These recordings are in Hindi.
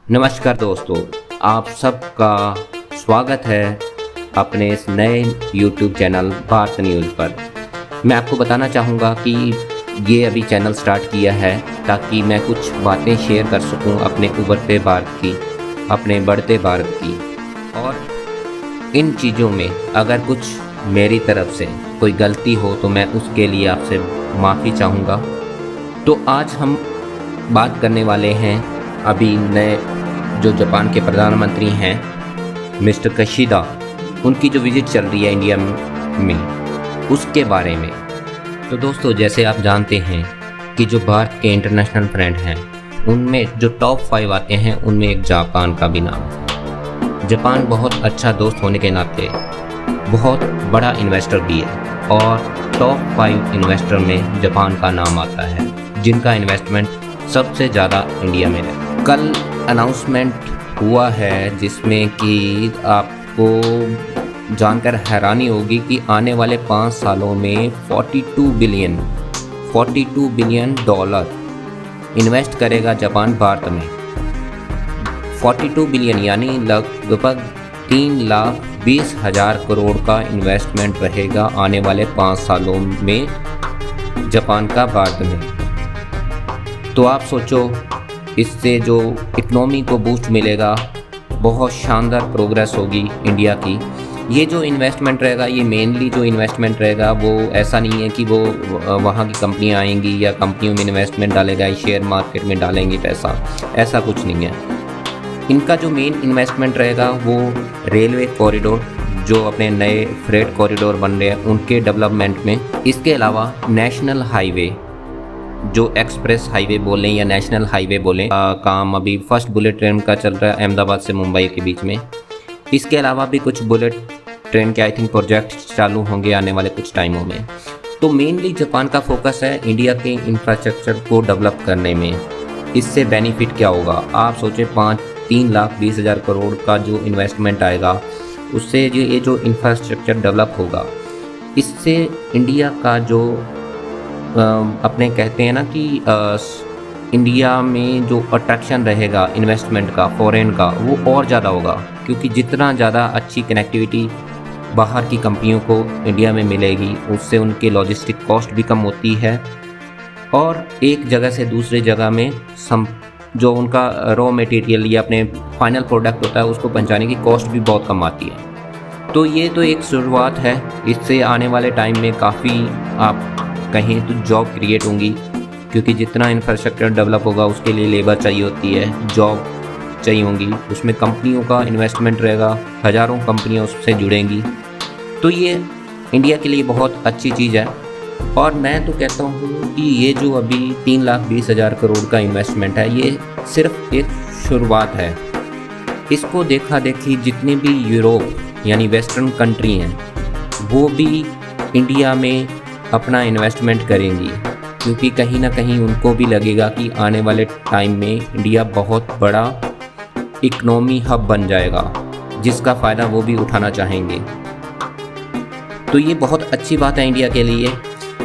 नमस्कार दोस्तों, आप सबका स्वागत है अपने इस नए YouTube चैनल भारत न्यूज़ पर। मैं आपको बताना चाहूँगा कि ये अभी चैनल स्टार्ट किया है ताकि मैं कुछ बातें शेयर कर सकूँ अपने उभरते भारत की, अपने बढ़ते भारत की। और इन चीज़ों में अगर कुछ मेरी तरफ से कोई गलती हो तो मैं उसके लिए आपसे माफ़ी चाहूँगा। तो आज हम बात करने वाले हैं अभी नए जो जापान के प्रधानमंत्री हैं मिस्टर किशिदा, उनकी जो विज़िट चल रही है इंडिया में, उसके बारे में। तो दोस्तों, जैसे आप जानते हैं कि जो भारत के इंटरनेशनल फ्रेंड हैं उनमें जो टॉप 5 आते हैं उनमें एक जापान का भी नाम है। जापान बहुत अच्छा दोस्त होने के नाते बहुत बड़ा इन्वेस्टर भी है और टॉप 5 इन्वेस्टर में जापान का नाम आता है, जिनका इन्वेस्टमेंट सबसे ज़्यादा इंडिया में है। कल अनाउंसमेंट हुआ है जिसमें कि आपको जानकर हैरानी होगी कि आने वाले 5 सालों में 42 बिलियन डॉलर इन्वेस्ट करेगा जापान भारत में। 42 बिलियन यानी लगभग 3,20,000 करोड़ का इन्वेस्टमेंट रहेगा आने वाले 5 सालों में जापान का भारत में। तो आप सोचो, इससे जो इकनॉमी को बूस्ट मिलेगा, बहुत शानदार प्रोग्रेस होगी इंडिया की। ये जो इन्वेस्टमेंट रहेगा, ये मेनली जो इन्वेस्टमेंट रहेगा वो ऐसा नहीं है कि वो वहाँ की कंपनियाँ आएंगी या कंपनियों में इन्वेस्टमेंट डालेगा, शेयर मार्केट में डालेंगे पैसा, ऐसा कुछ नहीं है। इनका जो मेन इन्वेस्टमेंट रहेगा वो रेलवे कॉरिडोर, जो अपने नए फ्रेट कॉरिडोर बन रहे हैं उनके डेवलपमेंट में। इसके अलावा नेशनल हाईवे, जो एक्सप्रेस हाईवे बोलें या नेशनल हाईवे बोलें, काम अभी फर्स्ट बुलेट ट्रेन का चल रहा है अहमदाबाद से मुंबई के बीच में। इसके अलावा भी कुछ बुलेट ट्रेन के आई थिंक प्रोजेक्ट चालू होंगे आने वाले कुछ टाइमों में। तो मेनली जापान का फोकस है इंडिया के इंफ्रास्ट्रक्चर को डेवलप करने में। इससे बेनिफिट क्या होगा, आप सोचें 3,20,000 करोड़ का जो इन्वेस्टमेंट आएगा, उससे ये जो इंफ्रास्ट्रक्चर डेवलप होगा, इससे इंडिया का जो अपने कहते हैं ना कि इंडिया में जो अट्रैक्शन रहेगा इन्वेस्टमेंट का, फॉरेन का, वो और ज़्यादा होगा। क्योंकि जितना ज़्यादा अच्छी कनेक्टिविटी बाहर की कंपनियों को इंडिया में मिलेगी, उससे उनके लॉजिस्टिक कॉस्ट भी कम होती है और एक जगह से दूसरे जगह में जो उनका रॉ मटेरियल या अपने फाइनल प्रोडक्ट होता है उसको पहुंचाने की कॉस्ट भी बहुत कम आती है। तो ये तो एक शुरुआत है, इससे आने वाले टाइम में काफ़ी आप कहीं तो जॉब क्रिएट होंगी, क्योंकि जितना इंफ्रास्ट्रक्चर डेवलप होगा उसके लिए लेबर चाहिए होती है, जॉब चाहिए होंगी, उसमें कंपनियों का इन्वेस्टमेंट रहेगा, हज़ारों कंपनियां उससे जुड़ेंगी। तो ये इंडिया के लिए बहुत अच्छी चीज़ है। और मैं तो कहता हूँ कि ये जो अभी 3,20,000 करोड़ का इन्वेस्टमेंट है, ये सिर्फ एक शुरुआत है। इसको देखा देखी जितनी भी यूरोप यानी वेस्टर्न कंट्री हैं वो भी इंडिया में अपना इन्वेस्टमेंट करेंगी, क्योंकि कहीं ना कहीं उनको भी लगेगा कि आने वाले टाइम में इंडिया बहुत बड़ा इकनॉमी हब बन जाएगा, जिसका फ़ायदा वो भी उठाना चाहेंगे। तो ये बहुत अच्छी बात है इंडिया के लिए।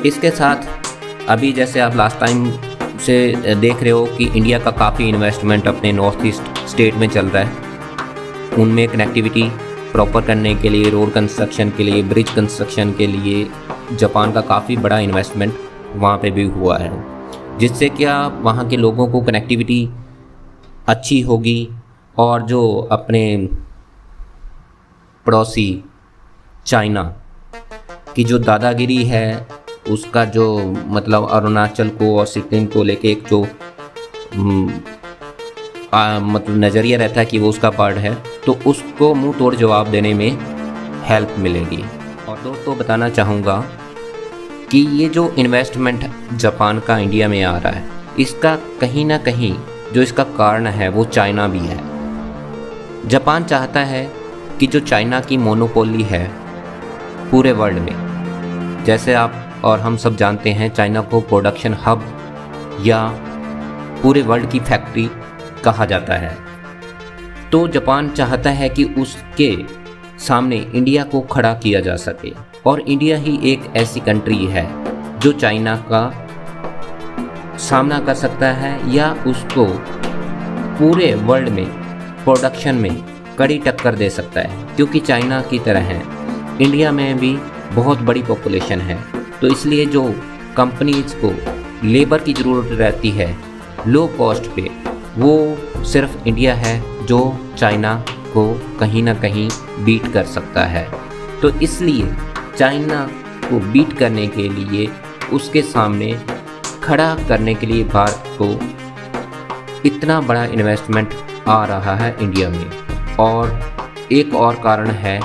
इसके साथ अभी जैसे आप लास्ट टाइम से देख रहे हो कि इंडिया का काफ़ी इन्वेस्टमेंट अपने नॉर्थ ईस्ट स्टेट में चल रहा है। उनमें कनेक्टिविटी प्रॉपर करने के लिए, रोड कंस्ट्रक्शन के लिए, ब्रिज कंस्ट्रक्शन के लिए जापान का काफ़ी बड़ा इन्वेस्टमेंट वहाँ पे भी हुआ है, जिससे क्या वहाँ के लोगों को कनेक्टिविटी अच्छी होगी। और जो अपने पड़ोसी चाइना की जो दादागिरी है, उसका जो मतलब अरुणाचल को और सिक्किम को लेके एक जो मतलब नज़रिया रहता है कि वो उसका पार्ट है, तो उसको मुंह तोड़ जवाब देने में हेल्प मिलेगी। और दोस्तों, बताना चाहूँगा कि ये जो इन्वेस्टमेंट जापान का इंडिया में आ रहा है, इसका कहीं ना कहीं जो इसका कारण है वो चाइना भी है। जापान चाहता है कि जो चाइना की मोनोपोली है पूरे वर्ल्ड में, जैसे आप और हम सब जानते हैं, चाइना को प्रोडक्शन हब या पूरे वर्ल्ड की फैक्ट्री कहा जाता है। तो जापान चाहता है कि उसके सामने इंडिया को खड़ा किया जा सके, और इंडिया ही एक ऐसी कंट्री है जो चाइना का सामना कर सकता है या उसको पूरे वर्ल्ड में प्रोडक्शन में कड़ी टक्कर दे सकता है, क्योंकि चाइना की तरह है इंडिया में भी बहुत बड़ी पॉपुलेशन है। तो इसलिए जो कंपनीज को लेबर की ज़रूरत रहती है लो कॉस्ट पे, वो सिर्फ इंडिया है जो चाइना को कहीं ना कहीं बीट कर सकता है। तो इसलिए चाइना को बीट करने के लिए, उसके सामने खड़ा करने के लिए भारत को इतना बड़ा इन्वेस्टमेंट आ रहा है इंडिया में। और एक और कारण है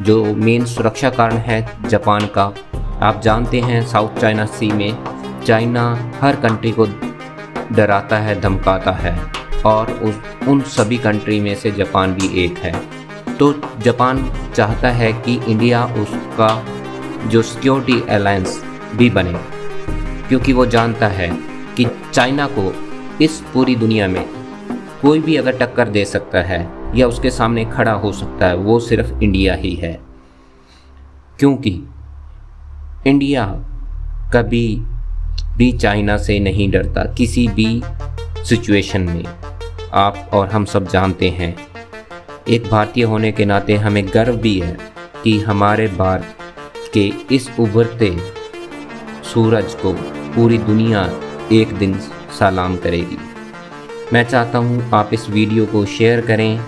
जो मेन सुरक्षा कारण है जापान का। आप जानते हैं साउथ चाइना सी में चाइना हर कंट्री को डराता है, धमकाता है, और उन सभी कंट्री में से जापान भी एक है। तो जापान चाहता है कि इंडिया उसका जो सिक्योरिटी अलायंस भी बने, क्योंकि वो जानता है कि चाइना को इस पूरी दुनिया में कोई भी अगर टक्कर दे सकता है या उसके सामने खड़ा हो सकता है, वो सिर्फ इंडिया ही है। क्योंकि इंडिया कभी भी चाइना से नहीं डरता किसी भी सिचुएशन में। आप और हम सब जानते हैं, एक भारतीय होने के नाते हमें गर्व भी है कि हमारे भारत के इस उभरते सूरज को पूरी दुनिया एक दिन सलाम करेगी। मैं चाहता हूँ आप इस वीडियो को शेयर करें,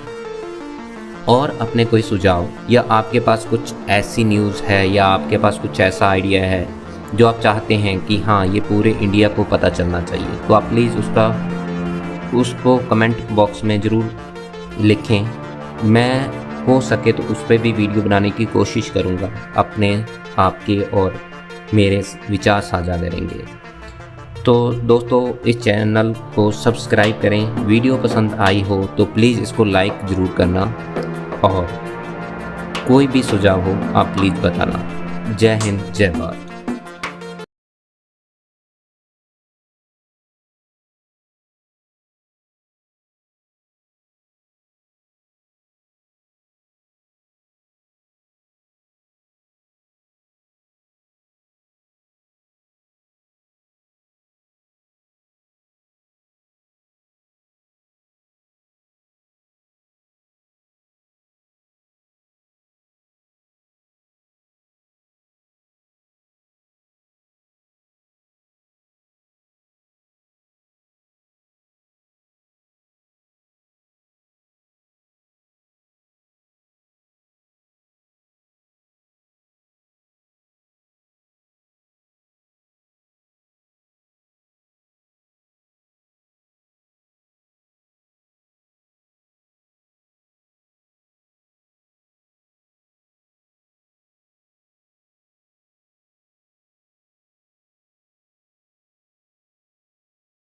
और अपने कोई सुझाव या आपके पास कुछ ऐसी न्यूज़ है या आपके पास कुछ ऐसा आइडिया है जो आप चाहते हैं कि हाँ ये पूरे इंडिया को पता चलना चाहिए, तो आप प्लीज़ उसको कमेंट बॉक्स में ज़रूर लिखें। मैं हो सके तो उस पर भी वीडियो बनाने की कोशिश करूँगा, अपने आपके और मेरे विचार साझा करेंगे। तो दोस्तों इस चैनल को सब्सक्राइब करें। वीडियो पसंद आई हो तो प्लीज़ इसको लाइक ज़रूर करना, और कोई भी सुझाव हो आप प्लीज़ बताना। जय हिंद, जय भारत।